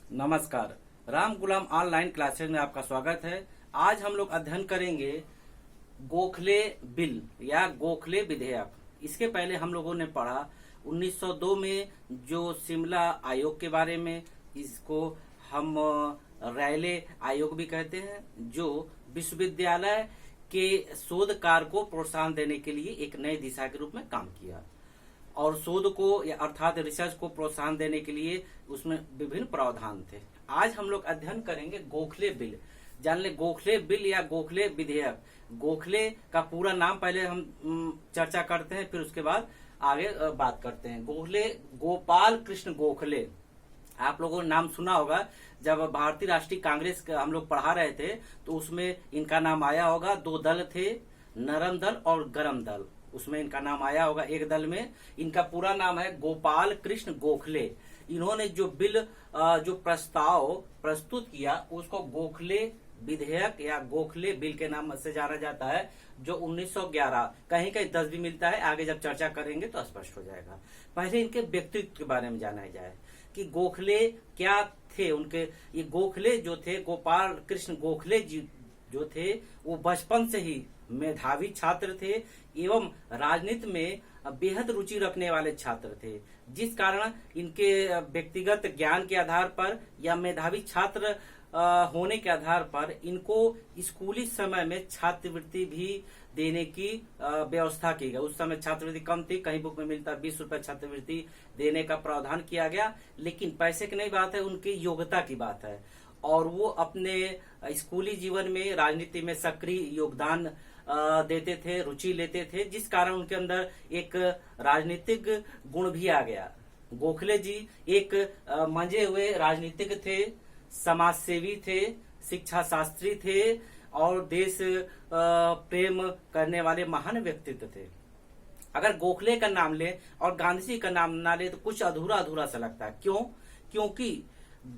नमस्कार। राम गुलाम online classes में आपका स्वागत है। आज हम लोग अध्ययन करेंगे गोखले बिल या गोखले विधेयक। इसके पहले हम लोगों ने पढ़ा 1902 में जो शिमला आयोग के बारे में, इसको हम रैले आयोग भी कहते हैं, जो विश्वविद्यालय के शोध कार्य को प्रोत्साहन देने के लिए एक नई दिशा के रूप में काम किया और शोध को या अर्थात रिसर्च को प्रोत्साहन देने के लिए उसमें विभिन्न प्रावधान थे। आज हम लोग अध्ययन करेंगे गोखले बिल। जान ले गोखले बिल या गोखले विधेयक। गोखले का पूरा नाम पहले हम चर्चा करते हैं, फिर उसके बाद आगे बात करते हैं। गोखले गोपाल कृष्ण गोखले, आप लोगों ने नाम सुना होगा। जब भारतीय राष्ट्रीय कांग्रेस हम लोग पढ़ा रहे थे तो उसमें इनका नाम आया होगा। दो दल थे, नरम दल और गरम दल, उसमें इनका नाम आया होगा। एक दल में इनका पूरा नाम है गोपाल कृष्ण गोखले। इन्होंने जो बिल जो प्रस्ताव प्रस्तुत किया उसको गोखले विधेयक या गोखले बिल के नाम से जाना जाता है, जो 1911, कहीं कहीं 10 भी मिलता है, आगे जब चर्चा करेंगे तो स्पष्ट हो जाएगा। पहले इनके व्यक्तित्व के बारे में जाना जाए कि गोखले क्या थे। उनके ये गोखले जो थे, गोपाल कृष्ण गोखले जी जो थे, वो बचपन से ही मेधावी छात्र थे एवं राजनीति में बेहद रुचि रखने वाले छात्र थे, जिस कारण इनके व्यक्तिगत ज्ञान के आधार पर या मेधावी छात्र होने के आधार पर इनको स्कूली समय में छात्रवृत्ति भी देने की व्यवस्था की गई। उस समय छात्रवृत्ति कम थी, कहीं बुक में मिलता 20 रुपए छात्रवृत्ति देने का प्रावधान किया गया। लेकिन पैसे की नहीं बात है, उनकी योग्यता की बात है। और वो अपने स्कूली जीवन में राजनीति में सक्रिय योगदान देते थे, रुचि लेते थे, जिस कारण उनके अंदर एक राजनीतिक गुण भी आ गया। गोखले जी एक मंजे हुए राजनीतिक थे, समाज सेवी थे, शिक्षा शास्त्री थे और देश प्रेम करने वाले महान व्यक्तित्व थे। अगर गोखले का नाम ले और गांधी जी का नाम ना ले तो कुछ अधूरा अधूरा सा लगता है। क्यों? क्योंकि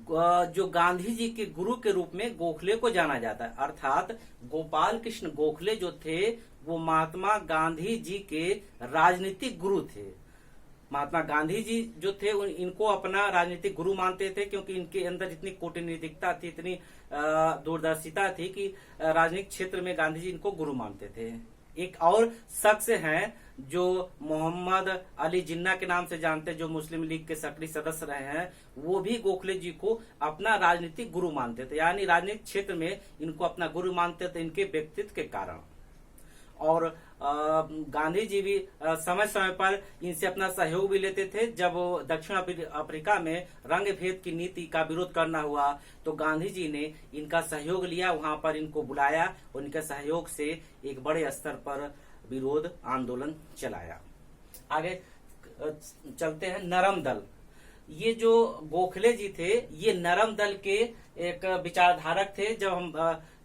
जो गांधी जी के गुरु के रूप में गोखले को जाना जाता है, अर्थात गोपाल कृष्ण गोखले जो थे वो महात्मा गांधी जी के राजनीतिक गुरु थे। महात्मा गांधी जी जो थे इनको अपना राजनीतिक गुरु मानते थे, क्योंकि इनके अंदर इतनी कूटनीतिकता थी, इतनी दूरदर्शिता थी कि राजनीतिक क्षेत्र में गांधी जी इनको गुरु मानते थे। एक और शख्स हैं जो मोहम्मद अली जिन्ना के नाम से जानते, जो मुस्लिम लीग के सक्रिय सदस्य रहे हैं, वो भी गोखले जी को अपना राजनीतिक गुरु मानते थे, यानी राजनीतिक क्षेत्र में इनको अपना गुरु मानते थे इनके व्यक्तित्व के कारण। और गांधी जी भी समय समय पर इनसे अपना सहयोग भी लेते थे। जब दक्षिण अफ्रीका में रंग भेद की नीति का विरोध करना हुआ तो गांधी जी ने इनका सहयोग लिया, वहां पर इनको बुलाया, उनके सहयोग से एक बड़े स्तर पर विरोध आंदोलन चलाया। आगे चलते हैं। नरम दल। ये जो गोखले जी थे ये नरम दल के एक विचारधारक थे। जब हम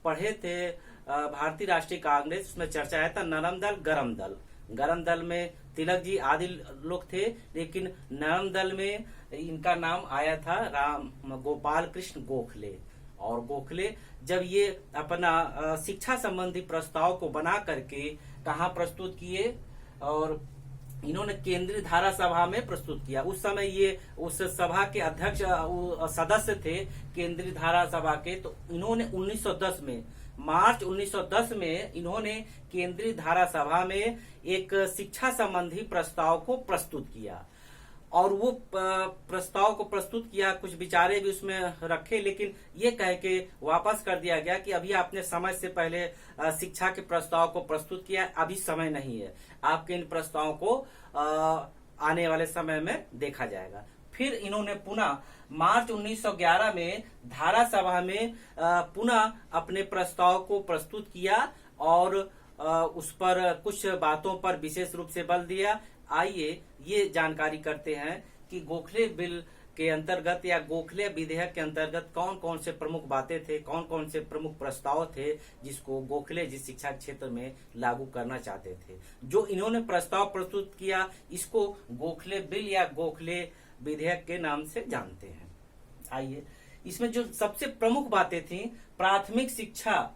पढ़े थे भारतीय राष्ट्रीय कांग्रेस, उसमें चर्चा आया था नरम दल गरम दल। गरम दल में तिलक जी आदि लोग थे, लेकिन नरम दल में इनका नाम आया था राम गोपाल कृष्ण गोखले। और गोखले जब ये अपना शिक्षा संबंधी प्रस्ताव को बना करके कहाँ प्रस्तुत किए, और इन्होंने केंद्रीय धारा सभा में प्रस्तुत किया। उस समय ये उस सभा के अध्यक्ष सदस्य थे केंद्रीय धारा सभा के। तो इन्होंने 1910 में, मार्च 1910 में इन्होंने केंद्रीय धारा सभा में एक शिक्षा संबंधी प्रस्ताव को प्रस्तुत किया। और वो प्रस्ताव को प्रस्तुत किया, कुछ विचारे भी उसमें रखे, लेकिन ये कह के वापस कर दिया गया कि अभी आपने समय से पहले शिक्षा के प्रस्ताव को प्रस्तुत किया, अभी समय नहीं है, आपके इन प्रस्तावों को आने वाले समय में देखा जाएगा। फिर इन्होंने पुनः मार्च 1911 में धारा सभा में पुनः अपने प्रस्ताव को प्रस्तुत किया और उस पर कुछ बातों पर विशेष रूप से बल दिया। आइए ये जानकारी करते हैं कि गोखले बिल के अंतर्गत या गोखले विधेयक के अंतर्गत कौन कौन से प्रमुख बातें थे, कौन कौन से प्रमुख प्रस्ताव थे जिसको गोखले जी शिक्षा क्षेत्र में लागू करना चाहते थे। जो इन्होंने प्रस्ताव प्रस्तुत किया इसको गोखले बिल या गोखले विधेयक के नाम से जानते हैं। आइए, इसमें जो सबसे प्रमुख बातें थी, प्राथमिक शिक्षा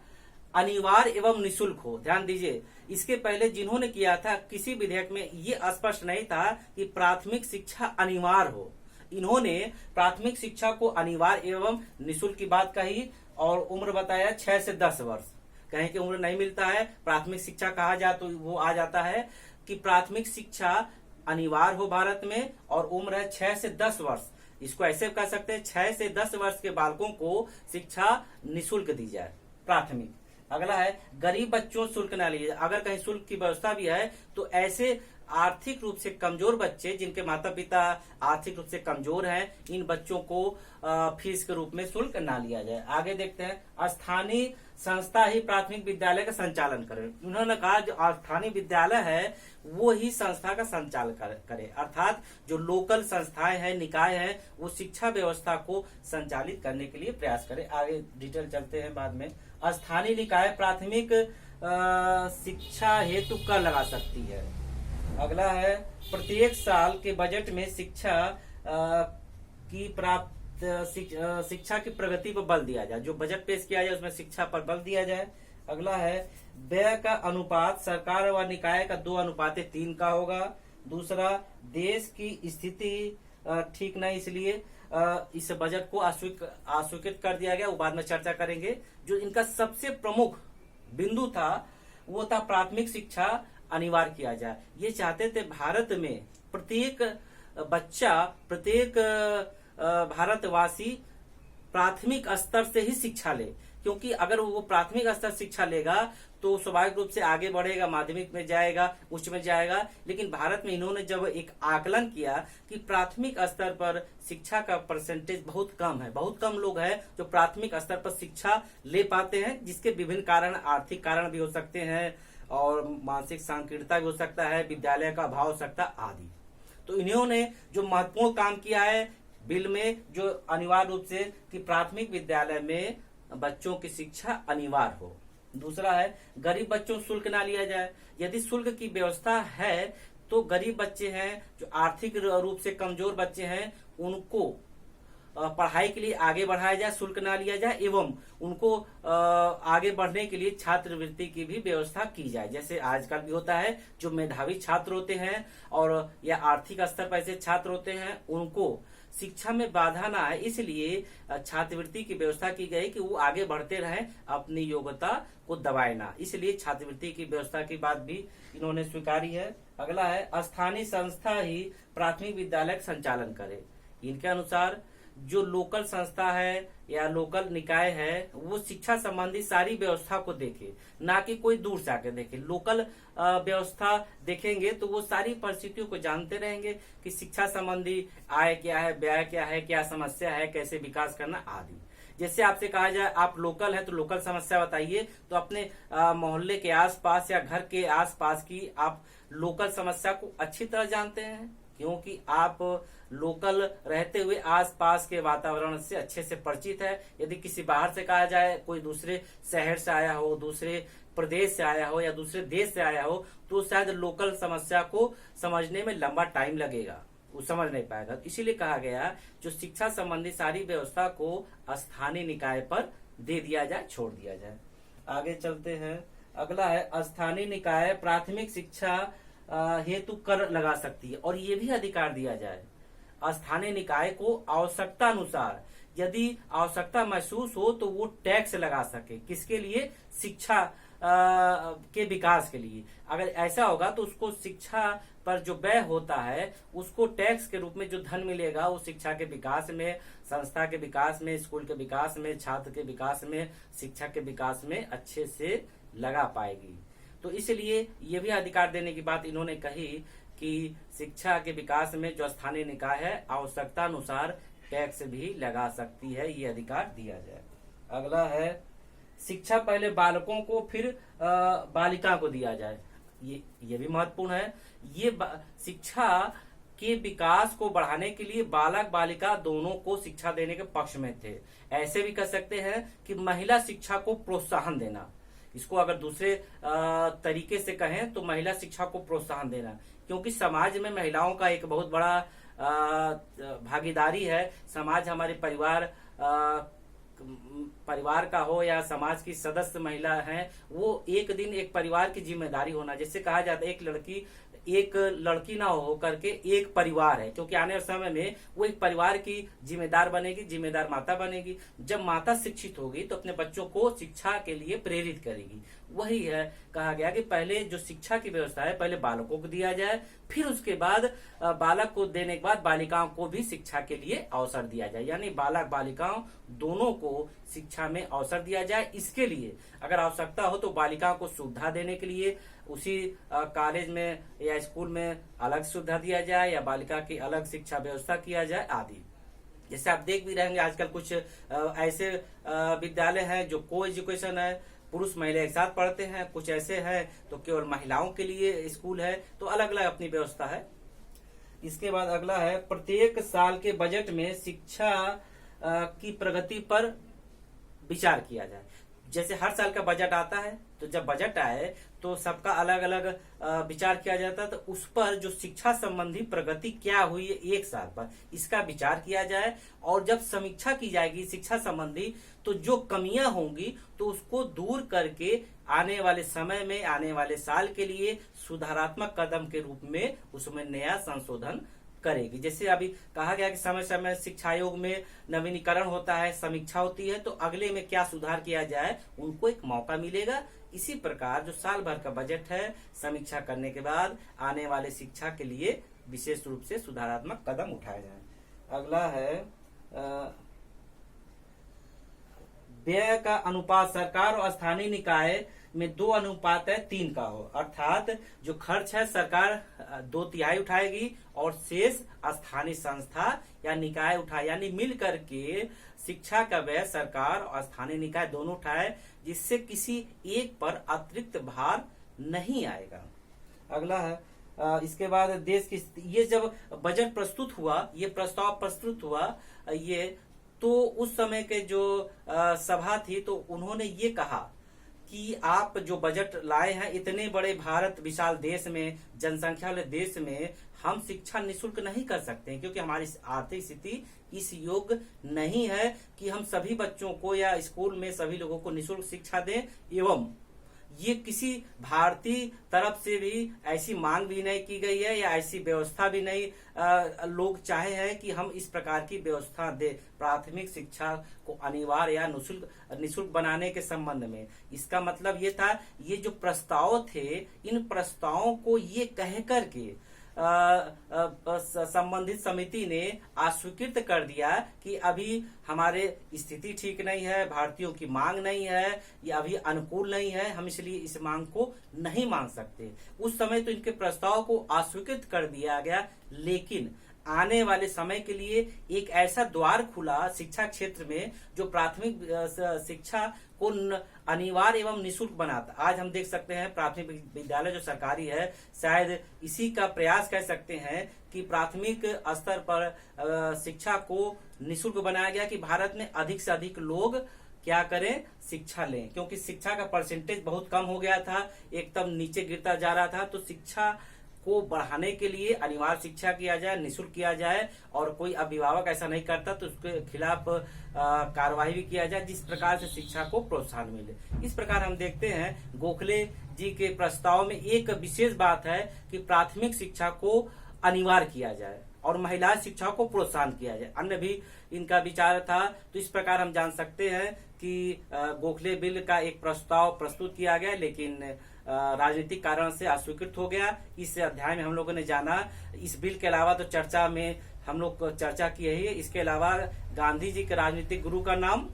अनिवार्य एवं निःशुल्क हो। ध्यान दीजिए, इसके पहले जिन्होंने किया था किसी विधेयक में ये स्पष्ट नहीं था कि प्राथमिक शिक्षा अनिवार्य हो इन्होंने प्राथमिक शिक्षा को अनिवार्य एवं निःशुल्क की बात कही और उम्र बताया 6 से 10 वर्ष। कहीं की उम्र नहीं मिलता है, प्राथमिक शिक्षा कहा जाए तो वो आ जाता है कि प्राथमिक शिक्षा अनिवार्य हो भारत में और उम्र है 6 से 10 वर्ष। इसको ऐसे कह सकते हैं 6 से 10 वर्ष के बालकों को शिक्षा निःशुल्क दी जाए प्राथमिक। अगला है गरीब बच्चों शुल्क न लिए। अगर कहीं शुल्क की व्यवस्था भी है तो ऐसे आर्थिक रूप से कमजोर बच्चे जिनके माता पिता आर्थिक रूप से कमजोर हैं, इन बच्चों को फीस के रूप में शुल्क ना लिया जाए। आगे देखते हैं स्थानीय संस्था ही प्राथमिक विद्यालय का संचालन करे। उन्होंने कहा जो स्थानीय विद्यालय है वो ही संस्था का संचालन करे, अर्थात जो लोकल संस्थाएं हैं, निकाय हैं, वो शिक्षा व्यवस्था को संचालित करने के लिए प्रयास करे। आगे डिटेल चलते हैं बाद में। स्थानीय निकाय प्राथमिक शिक्षा हेतु कर लगा सकती है। अगला है प्रत्येक साल के बजट में शिक्षा की प्राप्त शिक्षा की प्रगति पर बल दिया जाए। जो बजट पेश किया जाए उसमें शिक्षा पर बल दिया जाए। अगला है व्यय का अनुपात सरकार व निकाय का 2:3 का होगा। दूसरा देश की स्थिति ठीक नहीं, इसलिए इस बजट को अस्वीकृत कर दिया गया, वो बाद में चर्चा करेंगे। जो इनका सबसे प्रमुख बिंदु था वो था प्राथमिक शिक्षा अनिवार्य किया जाए। ये चाहते थे भारत में प्रत्येक बच्चा, प्रत्येक भारतवासी प्राथमिक स्तर से ही शिक्षा ले, क्योंकि अगर वो प्राथमिक स्तर शिक्षा लेगा तो स्वाभाविक रूप से आगे बढ़ेगा, माध्यमिक में जाएगा, उच्च में जाएगा। लेकिन भारत में इन्होंने जब एक आकलन किया कि प्राथमिक स्तर पर शिक्षा का परसेंटेज बहुत कम है, बहुत कम लोग हैं जो प्राथमिक स्तर पर शिक्षा ले पाते हैं, जिसके विभिन्न कारण, आर्थिक कारण भी हो सकते हैं और मानसिक संकीर्णता भी हो सकता है, विद्यालय का अभाव हो सकता है आदि। तो इन्होंने जो महत्वपूर्ण काम किया है बिल में, जो अनिवार्य रूप से कि प्राथमिक विद्यालय में बच्चों की शिक्षा अनिवार्य हो। दूसरा है गरीब बच्चों शुल्क ना लिया जाए। यदि शुल्क की व्यवस्था है तो गरीब बच्चे हैं, जो आर्थिक रूप से कमजोर बच्चे हैं, उनको पढ़ाई के लिए आगे बढ़ाया जाए, शुल्क ना लिया जाए, एवं उनको आगे बढ़ने के लिए छात्रवृत्ति की भी व्यवस्था की जाए। जैसे आजकल भी होता है, जो मेधावी छात्र होते हैं और या आर्थिक स्तर पर ऐसे छात्र होते हैं, उनको शिक्षा में बाधा ना आए, इसलिए छात्रवृत्ति की व्यवस्था की गई कि वो आगे बढ़ते रहें, अपनी योग्यता को दबाए ना, इसलिए छात्रवृत्ति की व्यवस्था की बात भी इन्होंने स्वीकारी है। अगला है स्थानीय संस्था ही प्राथमिक विद्यालय का संचालन करे। इनके अनुसार जो लोकल संस्था है या लोकल निकाय है वो शिक्षा संबंधी सारी व्यवस्था को देखे, ना कि कोई दूर से आके देखे। लोकल व्यवस्था देखेंगे तो वो सारी परिस्थितियों को जानते रहेंगे कि शिक्षा संबंधी आय क्या है, व्यय क्या है, क्या समस्या है, कैसे विकास करना आदि। जैसे आपसे कहा जाए आप लोकल है तो लोकल समस्या बताइए, तो अपने मोहल्ले के आसपास या घर के आसपास की आप लोकल समस्या को अच्छी तरह जानते हैं, क्योंकि आप लोकल रहते हुए आसपास के वातावरण से अच्छे से परिचित है। यदि किसी बाहर से कहा जाए, कोई दूसरे शहर से आया हो, दूसरे प्रदेश से आया हो या दूसरे देश से आया हो, तो शायद लोकल समस्या को समझने में लंबा टाइम लगेगा, वो समझ नहीं पाएगा। इसीलिए कहा गया जो शिक्षा संबंधी सारी व्यवस्था को स्थानीय निकाय पर दे दिया जाए, छोड़ दिया जाए। आगे चलते हैं। अगला है स्थानीय निकाय प्राथमिक शिक्षा हेतु कर लगा सकती है, और ये भी अधिकार दिया जाए स्थानीय निकाय को आवश्यकता अनुसार, यदि आवश्यकता महसूस हो तो वो टैक्स लगा सके। किसके लिए? शिक्षा के विकास के लिए। अगर ऐसा होगा तो उसको शिक्षा पर जो व्यय होता है उसको टैक्स के रूप में जो धन मिलेगा वो शिक्षा के विकास में, संस्था के विकास में, स्कूल के विकास में, छात्र के विकास में, शिक्षा के विकास में अच्छे से लगा पाएगी। तो इसलिए ये भी अधिकार देने की बात इन्होंने कही कि शिक्षा के विकास में जो स्थानीय निकाय है आवश्यकता अनुसार टैक्स भी लगा सकती है, ये अधिकार दिया जाए। अगला है शिक्षा पहले बालकों को फिर बालिका को दिया जाए। ये भी महत्वपूर्ण है। ये शिक्षा के विकास को बढ़ाने के लिए बालक बालिका दोनों को शिक्षा देने के पक्ष में थे। ऐसे भी कह सकते हैं कि महिला शिक्षा को प्रोत्साहन देना, इसको अगर दूसरे तरीके से कहें तो महिला शिक्षा को प्रोत्साहन देना, क्योंकि समाज में महिलाओं का एक बहुत बड़ा भागीदारी है। समाज हमारे परिवार का हो या समाज की सदस्य महिला है, वो एक दिन एक परिवार की जिम्मेदारी होना। जैसे कहा जाता है एक लड़की एक लड़की ना हो करके एक परिवार है, क्योंकि आने वाले समय में वो एक परिवार की जिम्मेदार बनेगी, जिम्मेदार माता बनेगी। जब माता शिक्षित होगी तो अपने बच्चों को शिक्षा के लिए प्रेरित करेगी। वही है, कहा गया कि पहले जो शिक्षा की व्यवस्था है पहले बालकों को दिया जाए, फिर उसके बाद बालक को देने के बाद बालिकाओं को भी शिक्षा के लिए अवसर दिया जाए, यानी बालक बालिकाओं दोनों को शिक्षा में अवसर दिया जाए। इसके लिए अगर आवश्यकता हो तो बालिकाओं को सुविधा देने के लिए उसी कॉलेज में या स्कूल में अलग सुविधा दिया जाए या बालिका की अलग शिक्षा व्यवस्था किया जाए आदि। जैसे आप देख भी रहेंगे आजकल कुछ ऐसे विद्यालय हैं जो को एजुकेशन है, पुरुष महिला एक साथ पढ़ते हैं, कुछ ऐसे हैं तो केवल महिलाओं के लिए स्कूल है, तो अलग अलग अपनी व्यवस्था है। इसके बाद अगला है, प्रत्येक साल के बजट में शिक्षा की प्रगति पर विचार किया जाए। जैसे हर साल का बजट आता है तो जब बजट आए तो सबका अलग अलग विचार किया जाता है, तो उस पर जो शिक्षा संबंधी प्रगति क्या हुई है एक साल पर, इसका विचार किया जाए। और जब समीक्षा की जाएगी शिक्षा संबंधी तो जो कमियां होंगी तो उसको दूर करके आने वाले समय में, आने वाले साल के लिए सुधारात्मक कदम के रूप में उसमें नया संशोधन करेगी। जैसे अभी कहा गया कि समय समय शिक्षा आयोग में नवीनीकरण होता है, समीक्षा होती है, तो अगले में क्या सुधार किया जाए उनको एक मौका मिलेगा। इसी प्रकार जो साल भर का बजट है, समीक्षा करने के बाद आने वाले शिक्षा के लिए विशेष रूप से सुधारात्मक कदम उठाए जाए। अगला है व्यय का अनुपात सरकार और स्थानीय निकाय में 2:3 का हो, अर्थात जो खर्च है सरकार 2/3 उठाएगी और शेष स्थानीय संस्था या निकाय उठाए, यानी मिल करके शिक्षा का व्यय सरकार और स्थानीय निकाय दोनों उठाए, जिससे किसी एक पर अतिरिक्त भार नहीं आएगा। अगला है इसके बाद देश की, ये जब बजट प्रस्तुत हुआ, ये प्रस्ताव प्रस्तुत हुआ, ये तो उस समय के जो सभा थी तो उन्होंने ये कहा कि आप जो बजट लाए हैं इतने बड़े भारत विशाल देश में, जनसंख्या वाले देश में हम शिक्षा निःशुल्क नहीं कर सकते, क्योंकि हमारी आर्थिक स्थिति इस योग्य नहीं है कि हम सभी बच्चों को या स्कूल में सभी लोगों को निःशुल्क शिक्षा दें। एवं ये किसी भारतीय तरफ से भी ऐसी मांग भी नहीं की गई है या ऐसी व्यवस्था भी नहीं लोग चाहे हैं कि हम इस प्रकार की व्यवस्था दे प्राथमिक शिक्षा को अनिवार्य या निःशुल्क बनाने के संबंध में। इसका मतलब ये था, ये जो प्रस्ताव थे इन प्रस्तावों को ये कह करके संबंधित समिति ने अस्वीकृत कर दिया कि अभी हमारे स्थिति ठीक नहीं है, भारतीयों की मांग नहीं है, या अभी अनुकूल नहीं है, हम इसलिए इस मांग को नहीं मान सकते। उस समय तो इनके प्रस्ताव को अस्वीकृत कर दिया गया, लेकिन आने वाले समय के लिए एक ऐसा द्वार खुला शिक्षा क्षेत्र में जो प्राथमिक शिक्षा को अनिवार्य एवं निःशुल्क बनाता। आज हम देख सकते हैं प्राथमिक विद्यालय जो सरकारी है, शायद इसी का प्रयास कह सकते हैं कि प्राथमिक स्तर पर शिक्षा को निःशुल्क बनाया गया कि भारत में अधिक से अधिक लोग क्या करें, शिक्षा लें, क्योंकि शिक्षा का परसेंटेज बहुत कम हो गया था, एकदम नीचे गिरता जा रहा था। तो शिक्षा को बढ़ाने के लिए अनिवार्य शिक्षा किया जाए, निःशुल्क किया जाए, और कोई अभिभावक ऐसा नहीं करता तो उसके खिलाफ कार्रवाई भी किया जाए, जिस प्रकार से शिक्षा को प्रोत्साहन मिले। इस प्रकार हम देखते हैं गोखले जी के प्रस्ताव में एक विशेष बात है कि प्राथमिक शिक्षा को अनिवार्य किया जाए और महिला शिक्षा को प्रोत्साहन किया जाए। अन्य भी इनका विचार था। तो इस प्रकार हम जान सकते हैं कि गोखले बिल का एक प्रस्ताव प्रस्तुत किया गया, लेकिन राजनीतिक कारण से अस्वीकृत हो गया। इस अध्याय में हम लोगों ने जाना, इस बिल के अलावा तो चर्चा में हम लोग चर्चा की है, इसके अलावा गांधी जी के राजनीतिक गुरु का नाम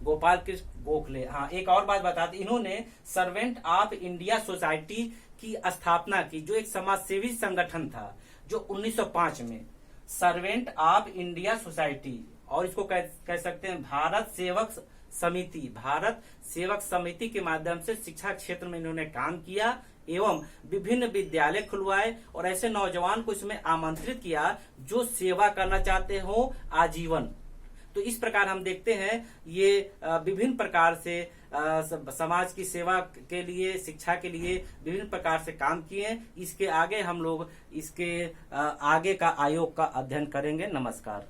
गोपाल कृष्ण गोखले। हाँ, एक और बात बताते, इन्होंने सर्वेंट ऑफ इंडिया सोसाइटी की स्थापना की, जो एक समाजसेवी संगठन था, जो 1905 में सर्वेंट ऑफ इंडिया सोसाइटी, और इसको कह सकते हैं भारत सेवक समिति। भारत सेवक समिति के माध्यम से शिक्षा क्षेत्र में इन्होंने काम किया एवं विभिन्न विद्यालय खुलवाए और ऐसे नौजवान को इसमें आमंत्रित किया जो सेवा करना चाहते हो आजीवन। तो इस प्रकार हम देखते हैं ये विभिन्न प्रकार से समाज की सेवा के लिए, शिक्षा के लिए विभिन्न प्रकार से काम किए। इसके आगे हम लोग इसके आगे का आयोग का अध्ययन करेंगे। नमस्कार।